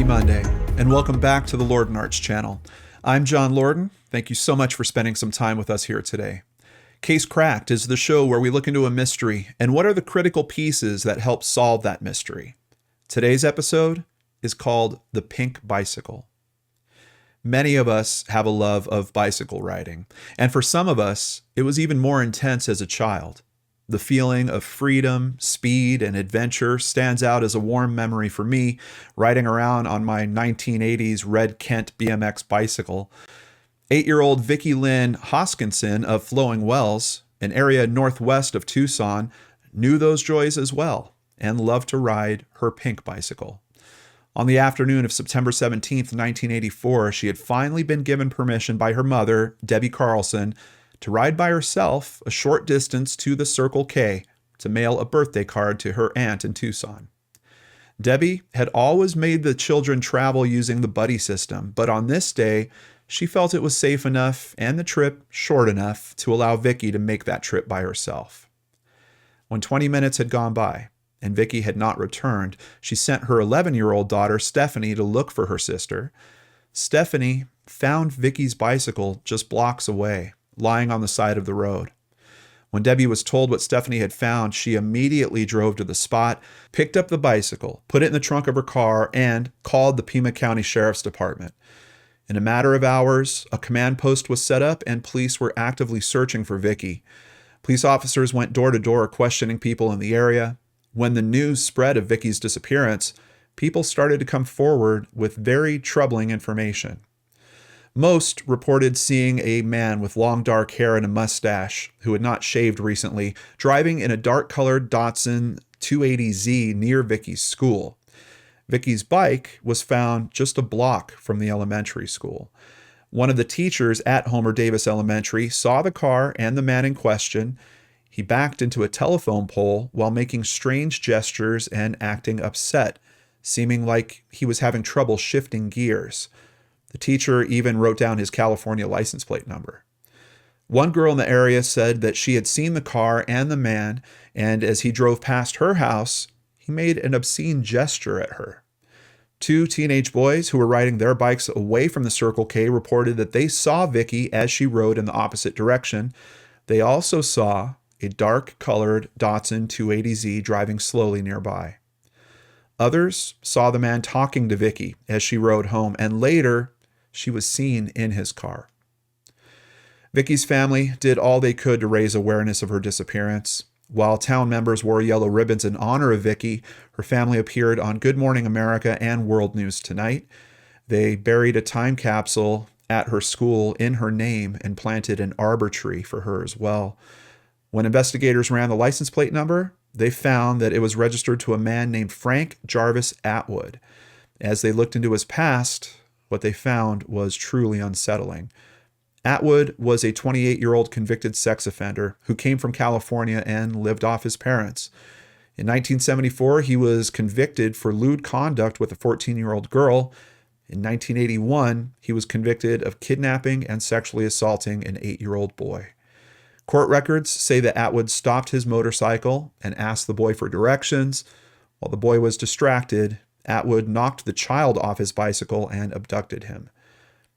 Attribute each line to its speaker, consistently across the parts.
Speaker 1: Monday, and welcome back to the Lord and Arts channel. I'm John Lorden. Thank you so much for spending some time with us here today. Case Cracked is the show where we look into a mystery and what are the critical pieces that help solve that mystery. Today's episode is called The Pink Bicycle. Many of us have a love of bicycle riding, and for some of us, it was even more intense as a child. The feeling of freedom, speed, and adventure stands out as a warm memory for me, riding around on my 1980s red Kent BMX bicycle. 8-year-old Vicki Lynn Hoskinson of Flowing Wells, an area northwest of Tucson, knew those joys as well and loved to ride her pink bicycle. On the afternoon of September 17th, 1984, she had finally been given permission by her mother, Debbie Carlson, to ride by herself a short distance to the Circle K to mail a birthday card to her aunt in Tucson. Debbie had always made the children travel using the buddy system, but on this day, she felt it was safe enough and the trip short enough to allow Vicki to make that trip by herself. When 20 minutes had gone by and Vicki had not returned, she sent her 11-year-old daughter, Stephanie, to look for her sister. Stephanie found Vicki's bicycle just blocks away, lying on the side of the road. When Debbie was told what Stephanie had found, she immediately drove to the spot, picked up the bicycle, put it in the trunk of her car, and called the Pima County Sheriff's Department. In a matter of hours, a command post was set up and police were actively searching for Vicki. Police officers went door to door questioning people in the area. When the news spread of Vicki's disappearance, people started to come forward with very troubling information. Most reported seeing a man with long dark hair and a mustache who had not shaved recently, driving in a dark-colored Datsun 280Z near Vicki's school. Vicki's bike was found just a block from the elementary school. One of the teachers at Homer Davis Elementary saw the car and the man in question. He backed into a telephone pole while making strange gestures and acting upset, seeming like he was having trouble shifting gears. The teacher even wrote down his California license plate number. One girl in the area said that she had seen the car and the man, and as he drove past her house, he made an obscene gesture at her. 2 teenage boys who were riding their bikes away from the Circle K reported that they saw Vicki as she rode in the opposite direction. They also saw a dark-colored Datsun 280Z driving slowly nearby. Others saw the man talking to Vicki as she rode home, and later, she was seen in his car. Vicki's family did all they could to raise awareness of her disappearance. While town members wore yellow ribbons in honor of Vicki, her family appeared on Good Morning America and World News Tonight. They buried a time capsule at her school in her name and planted an arbor tree for her as well. When investigators ran the license plate number, they found that it was registered to a man named Frank Jarvis Atwood. As they looked into his past, what they found was truly unsettling. Atwood was a 28-year-old convicted sex offender who came from California and lived off his parents. In 1974, he was convicted for lewd conduct with a 14-year-old girl. In 1981, he was convicted of kidnapping and sexually assaulting an 8-year-old boy. Court records say that Atwood stopped his motorcycle and asked the boy for directions. While the boy was distracted, Atwood knocked the child off his bicycle and abducted him.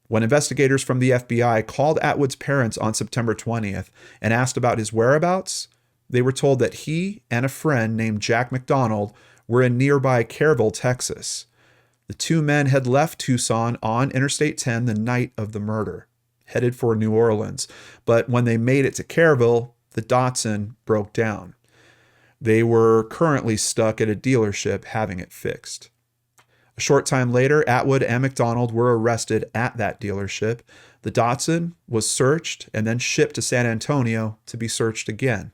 Speaker 1: When investigators from the FBI called Atwood's parents on September 20th and asked about his whereabouts, they were told that he and a friend named Jack McDonald were in nearby Kerrville, Texas. The two men had left Tucson on Interstate 10 the night of the murder, headed for New Orleans, but when they made it to Kerrville, the Datsun broke down. They were currently stuck at a dealership having it fixed. A short time later, Atwood and McDonald were arrested at that dealership. The Datsun was searched and then shipped to San Antonio to be searched again.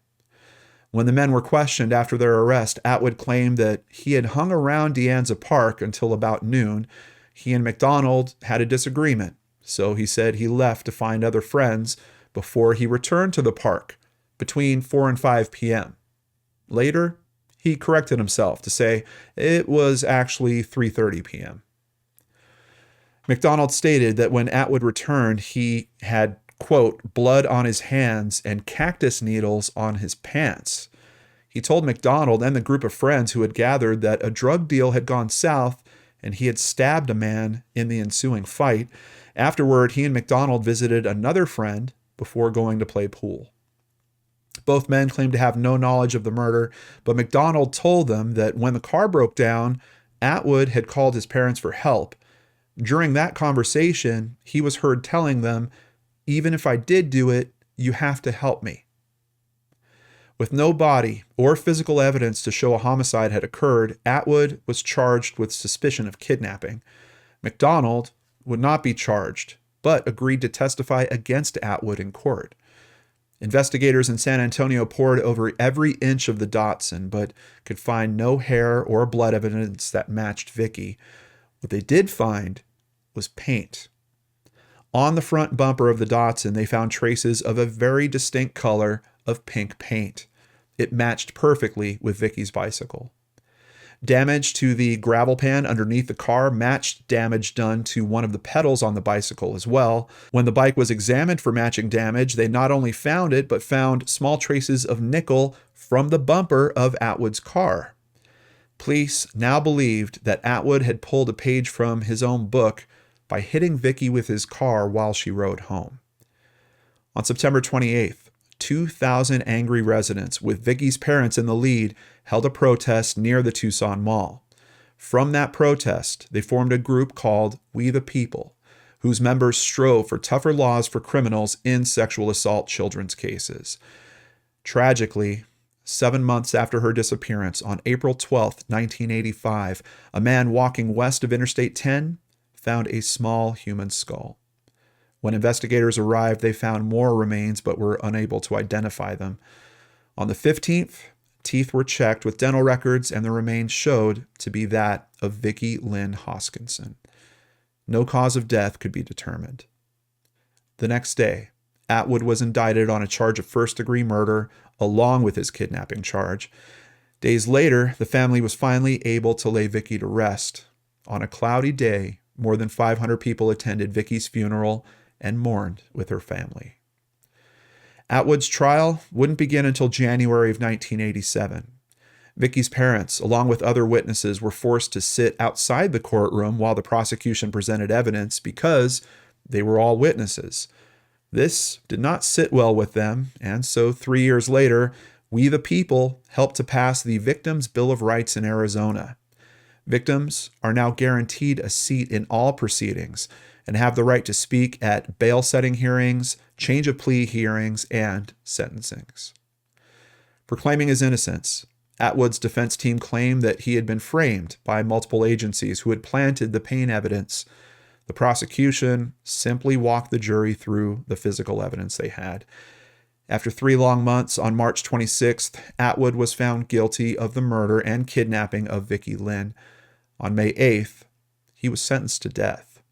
Speaker 1: When the men were questioned after their arrest, Atwood claimed that he had hung around De Anza Park until about noon. He and McDonald had a disagreement, so he said he left to find other friends before he returned to the park between 4 and 5 p.m. Later, he corrected himself to say it was actually 3:30 p.m. McDonald stated that when Atwood returned, he had, quote, blood on his hands and cactus needles on his pants. He told McDonald and the group of friends who had gathered that a drug deal had gone south and he had stabbed a man in the ensuing fight. Afterward, he and McDonald visited another friend before going to play pool. Both men claimed to have no knowledge of the murder, but McDonald told them that when the car broke down, Atwood had called his parents for help. During that conversation, he was heard telling them, "Even if I did do it, you have to help me." With no body or physical evidence to show a homicide had occurred, Atwood was charged with suspicion of kidnapping. McDonald would not be charged, but agreed to testify against Atwood in court. Investigators in San Antonio pored over every inch of the Datsun, but could find no hair or blood evidence that matched Vicky. What they did find was paint. On the front bumper of the Datsun, they found traces of a very distinct color of pink paint. It matched perfectly with Vicky's bicycle. Damage to the gravel pan underneath the car matched damage done to one of the pedals on the bicycle as well. When the bike was examined for matching damage, they not only found it, but found small traces of nickel from the bumper of Atwood's car. Police now believed that Atwood had pulled a page from his own book by hitting Vicky with his car while she rode home. On September 28th, 2,000 angry residents, with Vicky's parents in the lead, held a protest near the Tucson Mall. From that protest, they formed a group called We the People, whose members strove for tougher laws for criminals in sexual assault children's cases. Tragically, 7 months after her disappearance, on April 12, 1985, a man walking west of Interstate 10 found a small human skull. When investigators arrived, they found more remains but were unable to identify them. On the 15th, teeth were checked with dental records, and the remains showed to be that of Vicky Lynn Hoskinson. No cause of death could be determined. The next day, Atwood was indicted on a charge of first-degree murder, along with his kidnapping charge. Days later, the family was finally able to lay Vicky to rest. On a cloudy day, more than 500 people attended Vicky's funeral and mourned with her family. Atwood's trial wouldn't begin until January of 1987. Vicky's parents, along with other witnesses, were forced to sit outside the courtroom while the prosecution presented evidence because they were all witnesses. This did not sit well with them, and so 3 years later, We the People helped to pass the Victims' Bill of Rights in Arizona. Victims are now guaranteed a seat in all proceedings and have the right to speak at bail setting hearings, change of plea hearings, and sentencings. Proclaiming his innocence, Atwood's defense team claimed that he had been framed by multiple agencies who had planted the pain evidence. The prosecution simply walked the jury through the physical evidence they had. After 3 long months, on March 26th, Atwood was found guilty of the murder and kidnapping of Vicky Lynn. On May 8th, he was sentenced to death.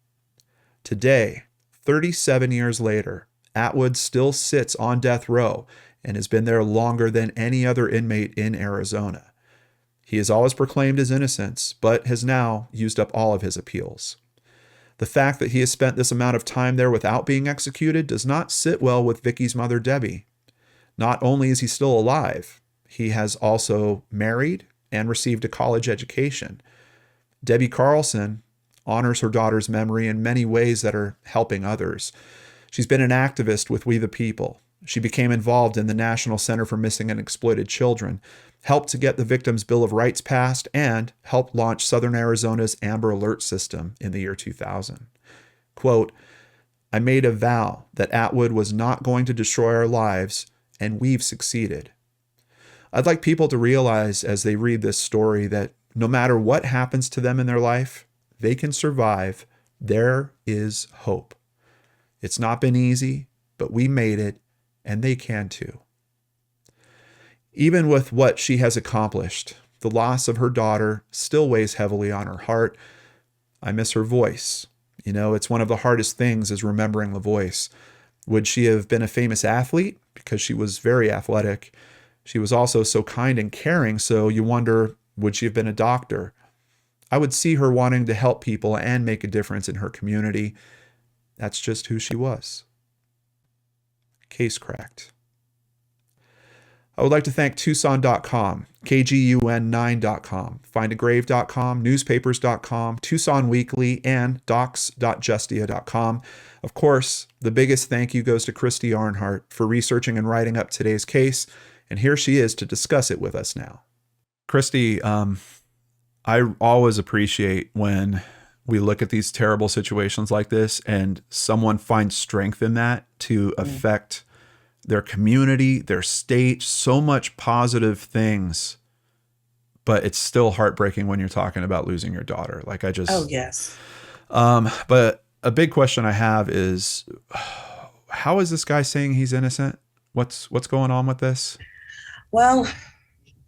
Speaker 1: Today, 37 years later, Atwood still sits on death row and has been there longer than any other inmate in Arizona. He has always proclaimed his innocence, but has now used up all of his appeals. The fact that he has spent this amount of time there without being executed does not sit well with Vicky's mother, Debbie. Not only is he still alive, he has also married and received a college education. Debbie Carlson honors her daughter's memory in many ways that are helping others. She's been an activist with We the People. She became involved in the National Center for Missing and Exploited Children, helped to get the Victims' Bill of Rights passed, and helped launch Southern Arizona's Amber Alert system in the year 2000. Quote, "I made a vow that Atwood was not going to destroy our lives, and we've succeeded." I'd like people to realize as they read this story that no matter what happens to them in their life, they can survive. There is hope. It's not been easy, but we made it, and they can too. Even with what she has accomplished, the loss of her daughter still weighs heavily on her heart. I miss her voice. It's one of the hardest things is remembering the voice. Would she have been a famous athlete? Because she was very athletic. She was also so kind and caring, so you wonder, would she have been a doctor? I would see her wanting to help people and make a difference in her community. That's just who she was. Case cracked. I would like to thank Tucson.com, KGUN9.com, findagrave.com, newspapers.com, Tucson Weekly, and docs.justia.com. Of course, the biggest thank you goes to Christy Arnhart for researching and writing up today's case, and here she is to discuss it with us now. Christy, I always appreciate when we look at these terrible situations like this and someone finds strength in that to affect their community, their state, so much positive things. But it's still heartbreaking when you're talking about losing your daughter. Like
Speaker 2: Oh, yes.
Speaker 1: But a big question I have is, how is this guy saying he's innocent? What's going on with this?
Speaker 2: Well,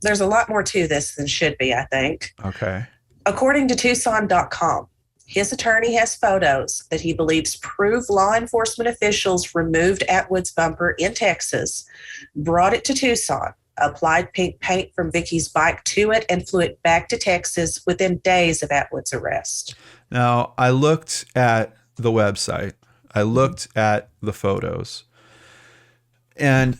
Speaker 2: there's a lot more to this than should be, I think.
Speaker 1: Okay.
Speaker 2: According to Tucson.com, his attorney has photos that he believes prove law enforcement officials removed Atwood's bumper in Texas, brought it to Tucson, applied pink paint from Vicky's bike to it, and flew it back to Texas within days of Atwood's arrest.
Speaker 1: Now, I looked at the website. I looked at the photos. And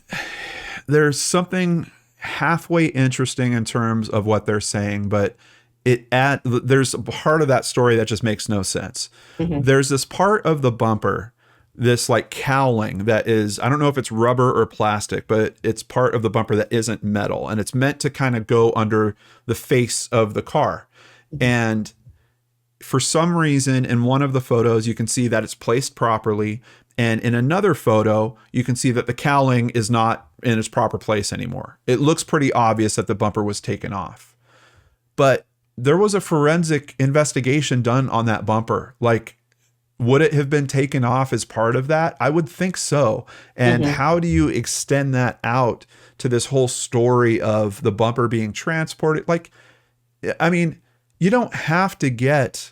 Speaker 1: there's something halfway interesting in terms of what they're saying, but there's a part of that story that just makes no sense. There's this part of the bumper, this like cowling that is, I don't know if it's rubber or plastic, but it's part of the bumper that isn't metal, and it's meant to kind of go under the face of the car. And for some reason, in one of the photos, you can see that it's placed properly. And in another photo, you can see that the cowling is not in its proper place anymore. It looks pretty obvious that the bumper was taken off. But there was a forensic investigation done on that bumper. Like, would it have been taken off as part of that? I would think so. And how do you extend that out to this whole story of the bumper being transported? Like, I mean, you don't have to get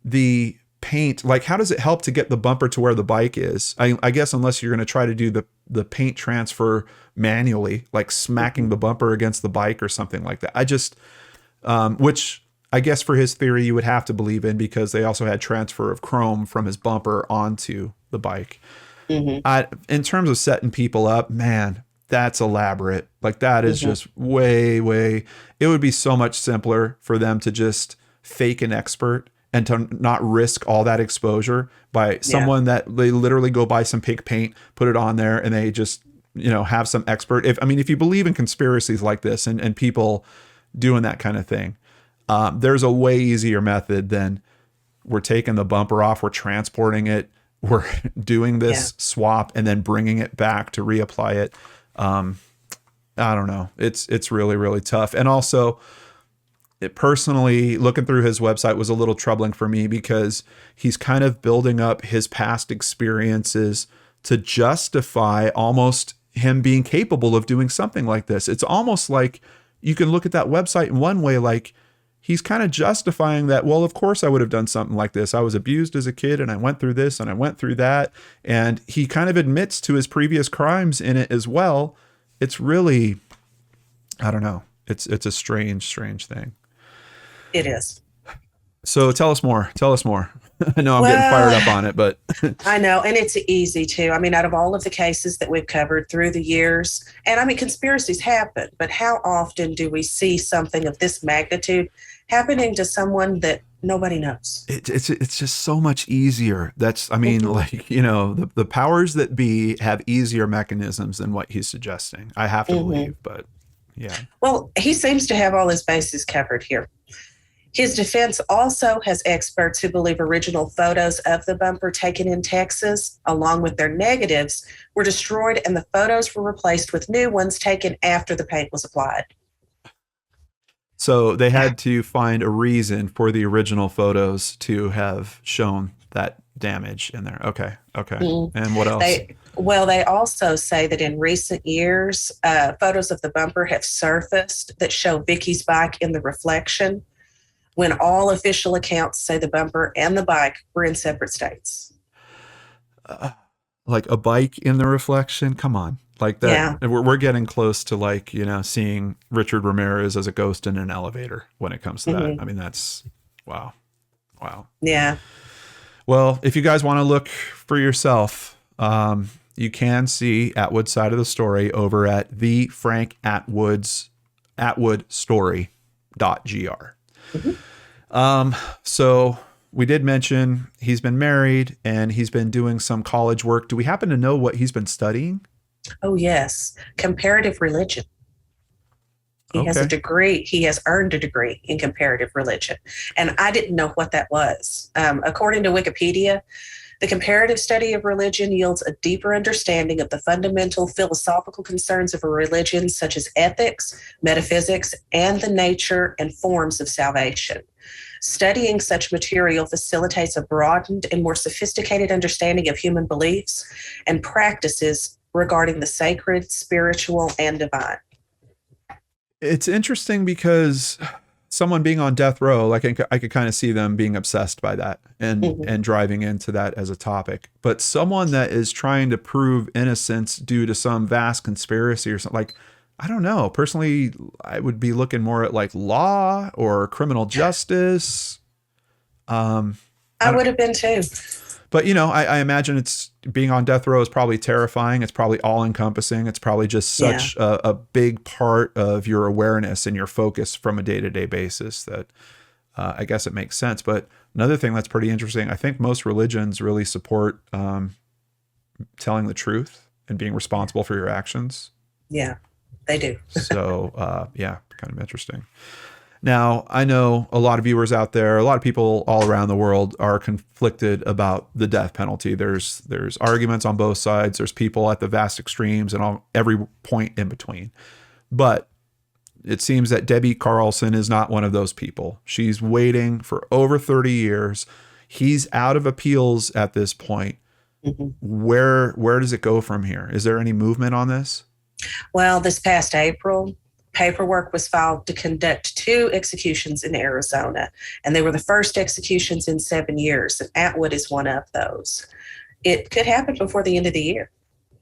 Speaker 1: the paint. Like, how does it help to get the bumper to where the bike is? I guess unless you're going to try to do the paint transfer manually, like smacking the bumper against the bike or something like that. I just, which I guess for his theory you would have to believe in, because they also had transfer of chrome from his bumper onto the bike. In terms of setting people up, man, that's elaborate. Like, that is just way, it would be so much simpler for them to just fake an expert and to not risk all that exposure by someone that they literally go buy some pink paint, put it on there, and they just, have some expert. If you believe in conspiracies like this and people doing that kind of thing, there's a way easier method than we're taking the bumper off, we're transporting it, we're doing this swap and then bringing it back to reapply it. I don't know. It's really, really tough. And also, it personally, looking through his website was a little troubling for me, because he's kind of building up his past experiences to justify almost him being capable of doing something like this. It's almost like you can look at that website in one way, like he's kind of justifying that, well, of course I would have done something like this. I was abused as a kid and I went through this and I went through that. And he kind of admits to his previous crimes in it as well. It's really, I don't know. It's a strange thing.
Speaker 2: It is.
Speaker 1: So tell us more. I know I'm getting fired up on it, but
Speaker 2: I know. And it's easy too. Out of all of the cases that we've covered through the years, and conspiracies happen, but how often do we see something of this magnitude happening to someone that nobody knows?
Speaker 1: It's just so much easier. That's, the powers that be have easier mechanisms than what he's suggesting. I have to believe, but yeah.
Speaker 2: Well, he seems to have all his bases covered here. His defense also has experts who believe original photos of the bumper taken in Texas, along with their negatives, were destroyed and the photos were replaced with new ones taken after the paint was applied.
Speaker 1: So they had to find a reason for the original photos to have shown that damage in there. Okay. And what else?
Speaker 2: They also say that in recent years, photos of the bumper have surfaced that show Vicky's bike in the reflection, when all official accounts say the bumper and the bike were in separate states.
Speaker 1: Like a bike in the reflection? Come on. Like that. Yeah. We're getting close to seeing Richard Ramirez as a ghost in an elevator when it comes to that. That's wow. Yeah. Well, if you guys want to look for yourself, you can see Atwood's side of the story over at the Frank Atwood's atwoodstory.gr. So we did mention he's been married and he's been doing some college work. Do we happen to know what he's been studying?
Speaker 2: Oh, yes. Comparative religion. He has a
Speaker 1: Okay.
Speaker 2: degree. He has earned a degree in comparative religion. And I didn't know what that was. According to Wikipedia, the comparative study of religion yields a deeper understanding of the fundamental philosophical concerns of a religion, such as ethics, metaphysics, and the nature and forms of salvation. Studying such material facilitates a broadened and more sophisticated understanding of human beliefs and practices regarding the sacred, spiritual, and divine.
Speaker 1: It's interesting because someone being on death row, like I could kind of see them being obsessed by that and driving into that as a topic. But someone that is trying to prove innocence due to some vast conspiracy or something, like, I don't know. Personally, I would be looking more at like law or criminal justice.
Speaker 2: I would have been too.
Speaker 1: But, you know, I imagine it's being on death row is probably terrifying. It's probably all encompassing. It's probably just such a big part of your awareness and your focus from a day-to-day basis that I guess it makes sense. But another thing that's pretty interesting, I think most religions really support telling the truth and being responsible for your actions.
Speaker 2: Yeah, they do.
Speaker 1: So, yeah, kind of interesting. Now, I know a lot of viewers out there, a lot of people all around the world are conflicted about the death penalty. There's arguments on both sides. There's people at the vast extremes and every point in between. But it seems that Debbie Carlson is not one of those people. She's waiting for over 30 years. He's out of appeals at this point. Where does it go from here? Is there any movement on this?
Speaker 2: Well, this past April, paperwork was filed to conduct 2 executions in Arizona, and they were the first executions in 7 years, and Atwood is one of those. It could happen before the end of the year.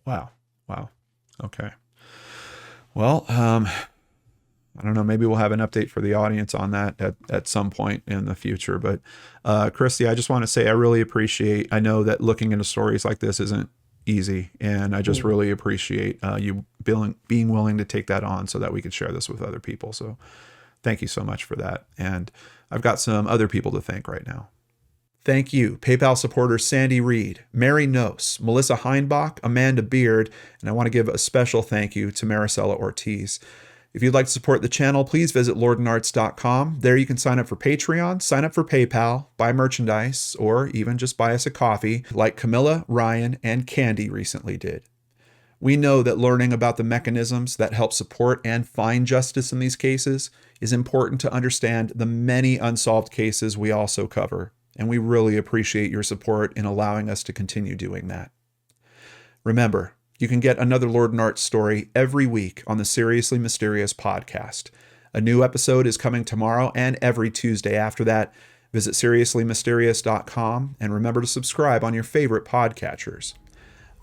Speaker 1: Wow. Okay. Well, I don't know. Maybe we'll have an update for the audience on that at some point in the future. But Christy, I just want to say I really appreciate, I know that looking into stories like this isn't easy, and I just really appreciate you being willing to take that on so that we could share this with other people. So thank you so much for that. And I've got some other people to thank right now. Thank you, PayPal supporters Sandy Reed, Mary Nose, Melissa Heinbach, Amanda Beard, and I want to give a special thank you to Maricela Ortiz. If you'd like to support the channel, please visit lordandarts.com. There you can sign up for Patreon, sign up for PayPal, buy merchandise, or even just buy us a coffee like Camilla, Ryan, and Candy recently did. We know that learning about the mechanisms that help support and find justice in these cases is important to understand the many unsolved cases we also cover, and we really appreciate your support in allowing us to continue doing that. Remember, you can get another Lord and Art story every week on the Seriously Mysterious podcast. A new episode is coming tomorrow and every Tuesday after that. Visit seriouslymysterious.com and remember to subscribe on your favorite podcatchers.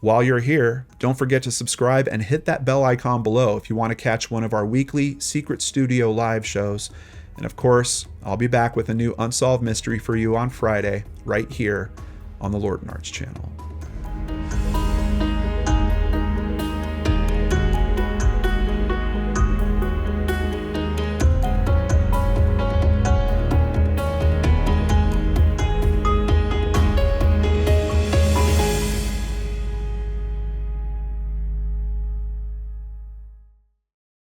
Speaker 1: While you're here, don't forget to subscribe and hit that bell icon below if you want to catch one of our weekly Secret Studio live shows. And of course, I'll be back with a new Unsolved Mystery for you on Friday, right here on the Lord and Arts channel.